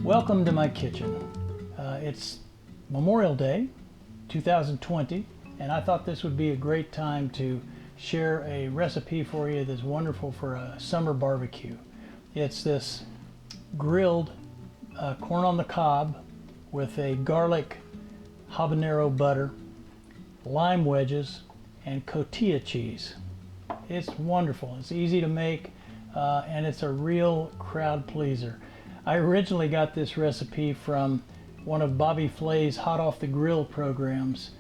Welcome to my kitchen. It's Memorial Day 2020, and I thought this would be a great time to share a recipe for you that's wonderful for a summer barbecue. It's this grilled corn on the cob with a garlic habanero butter, lime wedges, and cotija cheese. It's wonderful. It's easy to make, and it's a real crowd pleaser. I originally got this recipe from one of Bobby Flay's Hot Off the Grill programs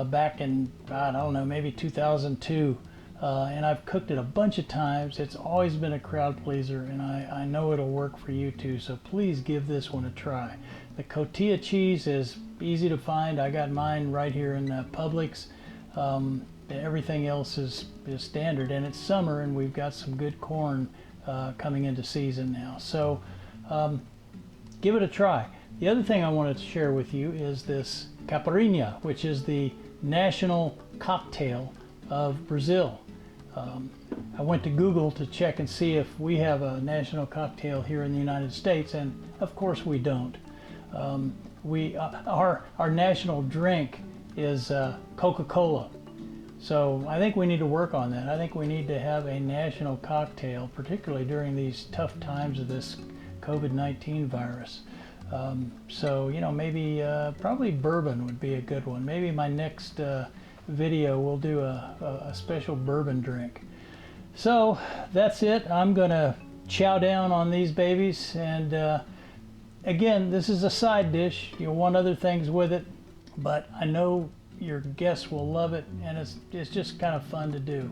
back in, I don't know, maybe 2002. And I've cooked it a bunch of times. It's always been a crowd pleaser, and I know it'll work for you too. So please give this one a try. The cotija cheese is easy to find. I got mine right here in Publix. Everything else is standard, and it's summer, and we've got some good corn coming into season now. So give it a try. The other thing I wanted to share with you is this caipirinha, which is the national cocktail of Brazil. I went to Google to check and see if we have a national cocktail here in the United States, and of course we don't. Our national drink is Coca-Cola. So I think we need to work on that. I think we need to have a national cocktail, particularly during these tough times of this COVID-19 virus. So, you know, maybe probably bourbon would be a good one. Maybe my next video we'll do a special bourbon drink. So that's it. I'm gonna chow down on these babies, and again, this is a side dish. You'll want other things with it, but I know your guests will love it, and it's just kind of fun to do.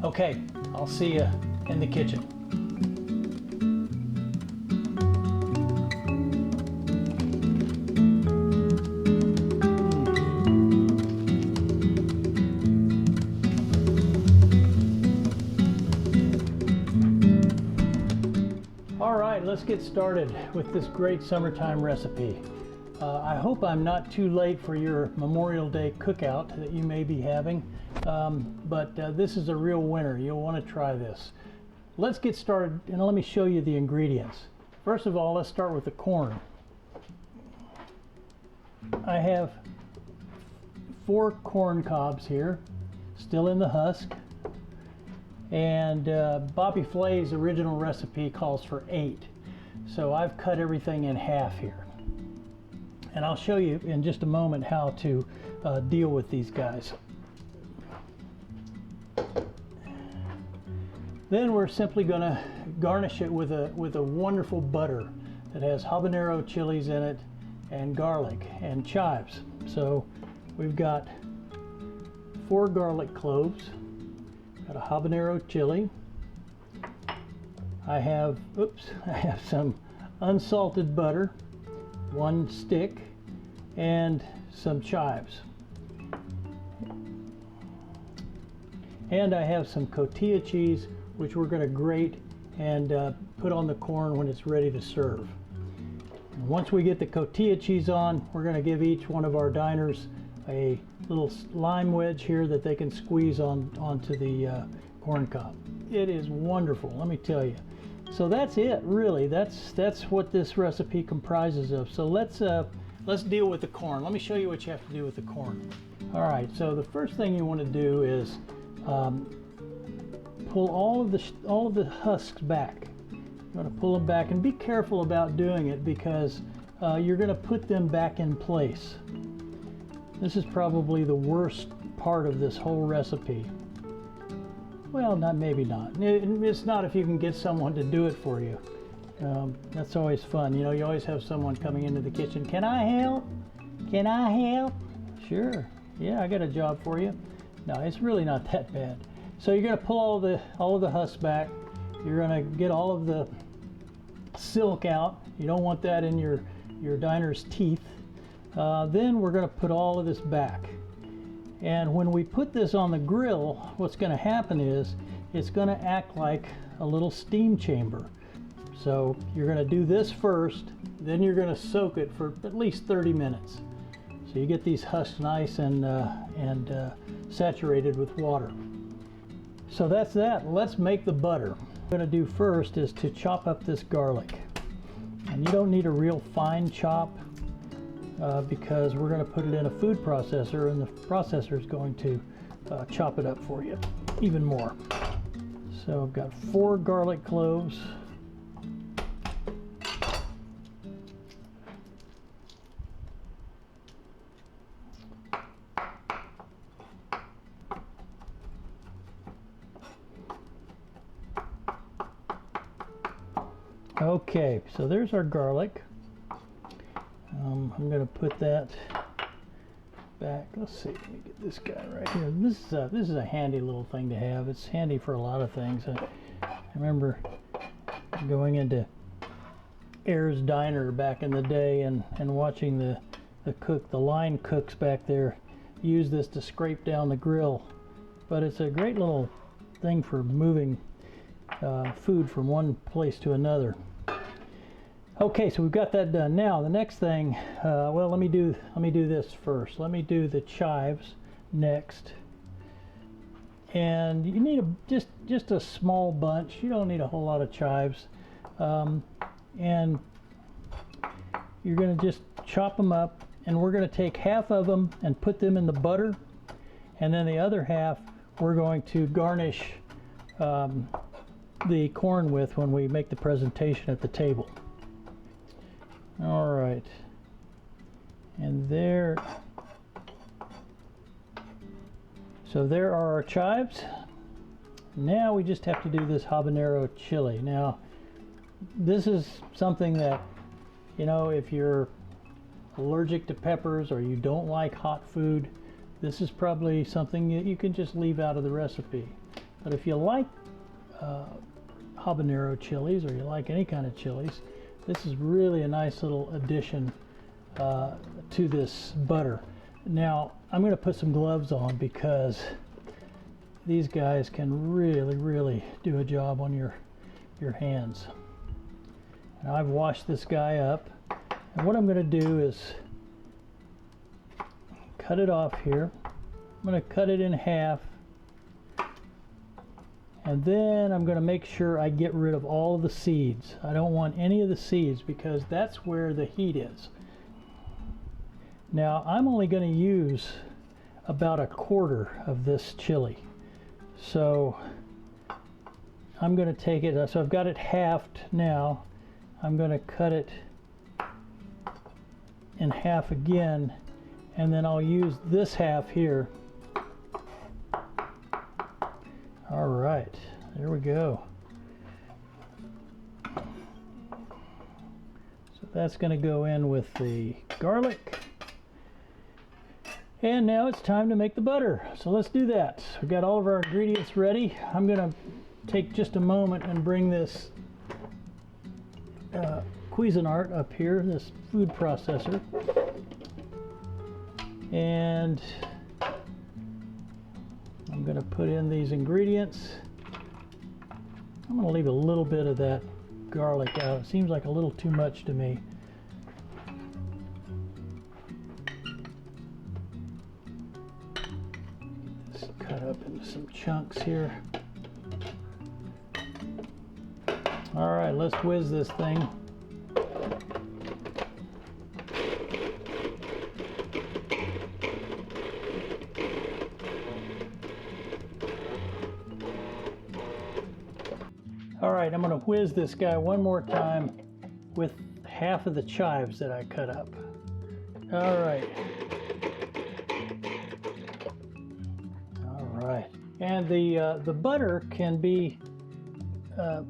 Okay, I'll see you in the kitchen. All right, let's get started with this great summertime recipe. I hope I'm not too late for your Memorial Day cookout that you may be having, but this is a real winner. You'll want to try this. Let's get started, and let me show you the ingredients. First of all, let's start with the corn. I have 4 corn cobs here, still in the husk, and Bobby Flay's original recipe calls for 8. So I've cut everything in half here. And I'll show you in just a moment how to deal with these guys. Then we're simply going to garnish it with a wonderful butter that has habanero chilies in it, and garlic and chives. So we've got 4 garlic cloves, got a habanero chili. I have some unsalted butter, 1 stick, and some chives. And I have some cotija cheese, which we're going to grate and put on the corn when it's ready to serve. And once we get the cotija cheese on, we're going to give each one of our diners a little lime wedge here that they can squeeze onto the corn cob. It is wonderful, let me tell you. So that's it, really. That's what this recipe comprises of. So let's deal with the corn. Let me show you what you have to do with the corn. All right, so the first thing you want to do is pull all of the husks back. You want to pull them back, and be careful about doing it because you're going to put them back in place. This is probably the worst part of this whole recipe. Well, maybe not. It's not if you can get someone to do it for you. That's always fun. You know, you always have someone coming into the kitchen. Can I help? Can I help? Sure. Yeah, I got a job for you. No, it's really not that bad. So you're going to pull all of the husks back. You're going to get all of the silk out. You don't want that in your diner's teeth. Then we're going to put all of this back. And when we put this on the grill, what's going to happen is it's going to act like a little steam chamber. So you're going to do this first, then you're going to soak it for at least 30 minutes. So you get these husks nice and saturated with water. So that's that. Let's make the butter. What I'm going to do first is to chop up this garlic. And you don't need a real fine chop because we're going to put it in a food processor, and the processor is going to chop it up for you even more. So I've got 4 garlic cloves. Okay, so there's our garlic. I'm going to put that back. Let's see, let me get this guy right here. This is a handy little thing to have. It's handy for a lot of things. I remember going into Ayers Diner back in the day and watching the line cooks back there use this to scrape down the grill. But it's a great little thing for moving food from one place to another. Okay, so we've got that done. Now the next thing, well, let me do this first. Let me do the chives next. And you need just a small bunch. You don't need a whole lot of chives. And you're going to just chop them up, and we're going to take half of them and put them in the butter, and then the other half we're going to garnish the corn with when we make the presentation at the table. All right, and so there are our chives. Now we just have to do this habanero chili. Now this is something that, you know, if you're allergic to peppers or you don't like hot food, this is probably something that you can just leave out of the recipe. But if you like habanero chilies, or you like any kind of chilies, this is really a nice little addition to this butter. Now I'm going to put some gloves on because these guys can really do a job on your hands. Now I've washed this guy up, and what I'm going to do is cut it off here. I'm going to cut it in half, and then I'm going to make sure I get rid of all of the seeds. I don't want any of the seeds because that's where the heat is. Now I'm only going to use about 1/4 of this chili. So I'm going to take it, so I've got it halved now. I'm going to cut it in half again, and then I'll use this half here. All right, there we go. So that's going to go in with the garlic. And now it's time to make the butter. So let's do that. We've got all of our ingredients ready. I'm going to take just a moment and bring this Cuisinart up here, this food processor. And I'm going to put in these ingredients. I'm going to leave a little bit of that garlic out. It seems like a little too much to me. Get this cut up into some chunks here. All right, let's whiz this thing. All right, I'm going to whiz this guy one more time with half of the chives that I cut up. All right. All right. And the butter can be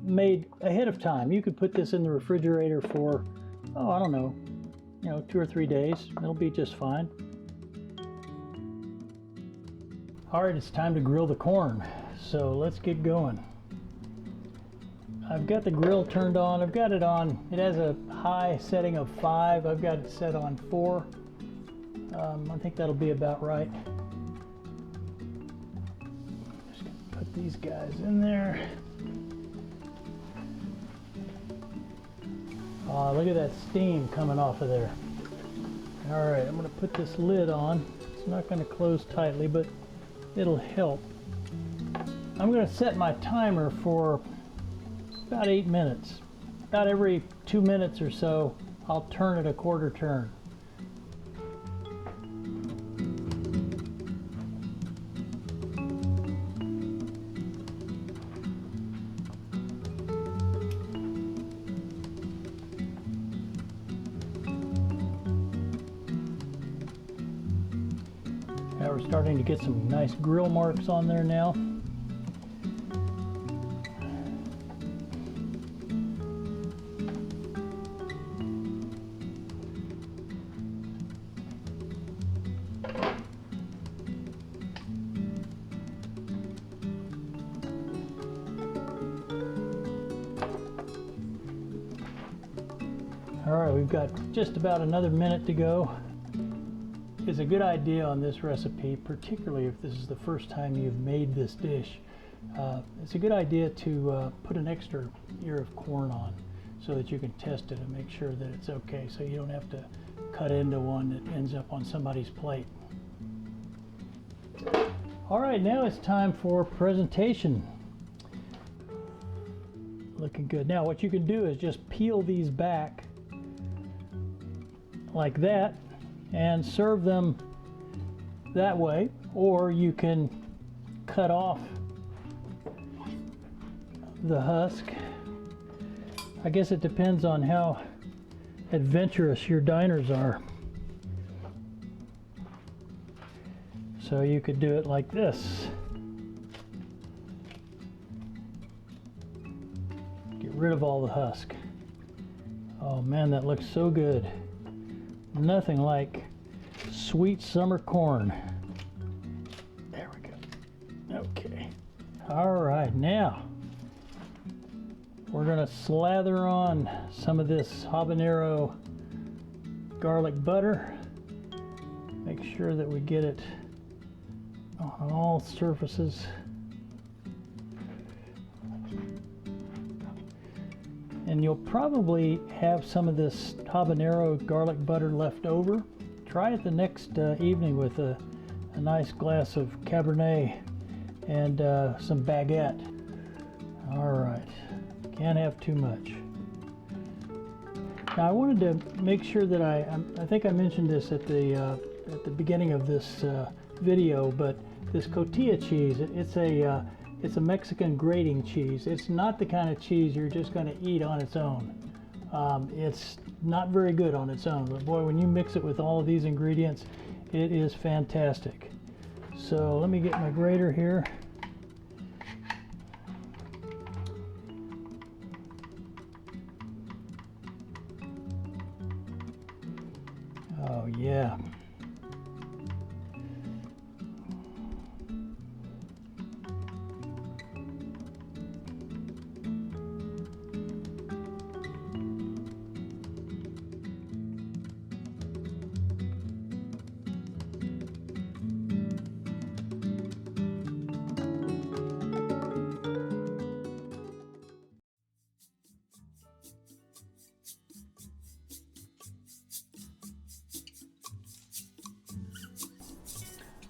made ahead of time. You could put this in the refrigerator for, oh, I don't know, 2 or 3 days. It'll be just fine. All right, it's time to grill the corn. So let's get going. I've got the grill turned on. I've got it on. It has a high setting of 5. I've got it set on 4. I think that'll be about right. Just gonna put these guys in there. Oh, look at that steam coming off of there. All right, I'm going to put this lid on. It's not going to close tightly, but it'll help. I'm going to set my timer for about 8 minutes. about every 2 minutes or so, I'll turn it a quarter turn. Now we're starting to get some nice grill marks on there now. All right, we've got just about another minute to go. It's a good idea on this recipe, particularly if this is the first time you've made this dish. It's a good idea to put an extra ear of corn on so that you can test it and make sure that it's okay, so you don't have to cut into one that ends up on somebody's plate. All right, now it's time for presentation. Looking good. Now what you can do is just peel these back like that and serve them that way, or you can cut off the husk. I guess it depends on how adventurous your diners are. So you could do it like this. Get rid of all the husk. Oh man, that looks so good. Nothing like sweet summer corn. There we go. Okay. All right, now we're gonna slather on some of this habanero garlic butter. Make sure that we get it on all surfaces. And you'll probably have some of this habanero garlic butter left over. Try it the next evening with a nice glass of Cabernet and some baguette. All right, can't have too much. Now I wanted to make sure that I think I mentioned this at the beginning of this video, but this cotija cheese, it's a Mexican grating cheese. It's not the kind of cheese you're just going to eat on its own. It's not very good on its own, but boy, when you mix it with all of these ingredients, it is fantastic. So let me get my grater here. Oh yeah.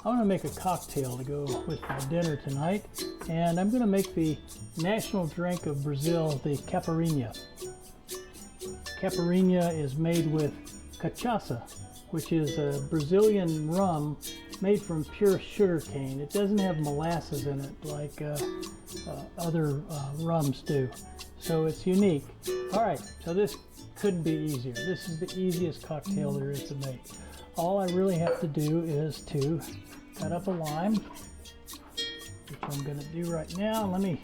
I want to make a cocktail to go with my dinner tonight, and I'm going to make the national drink of Brazil, the caipirinha. Caipirinha is made with cachaça, which is a Brazilian rum made from pure sugar cane. It doesn't have molasses in it like other rums do, so it's unique. All right, so this couldn't be easier. This is the easiest cocktail there is to make. All I really have to do is to cut up a lime, which I'm going to do right now. Let me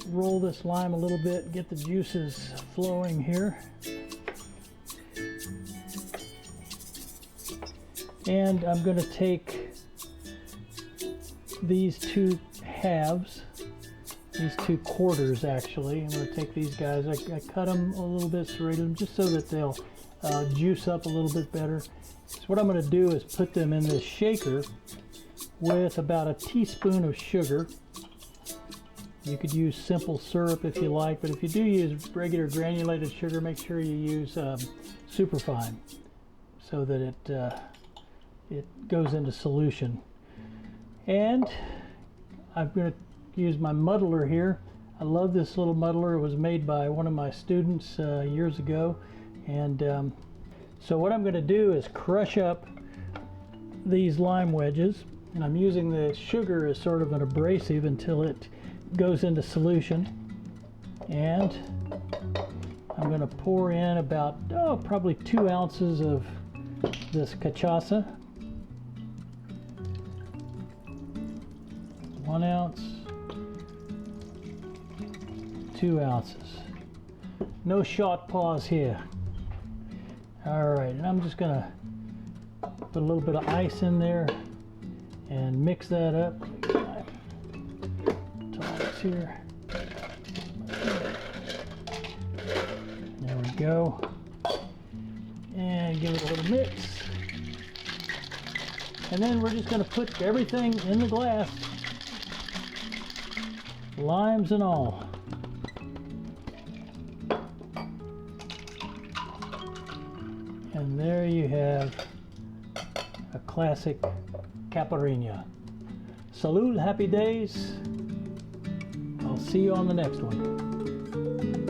roll this lime a little bit, get the juices flowing here. And I'm going to take these two halves, these two quarters actually. I'm going to take these guys, I cut them a little bit, serrated them just so that they'll juice up a little bit better. So what I'm going to do is put them in this shaker with about a teaspoon of sugar. You could use simple syrup if you like, but if you do use regular granulated sugar, make sure you use superfine so that it goes into solution. And I'm going to use my muddler here. I love this little muddler. It was made by one of my students years ago. And so what I'm going to do is crush up these lime wedges. And I'm using the sugar as sort of an abrasive until it goes into solution. And I'm going to pour in about, probably 2 ounces of this cachaça. 1 ounce, 2 ounces. No shot pause here. All right, and I'm just gonna put a little bit of ice in there and mix that up. Tongs here. There we go. And give it a little mix. And then we're just gonna put everything in the glass, limes and all. And there you have a classic caipirinha. Salud, happy days. I'll see you on the next one.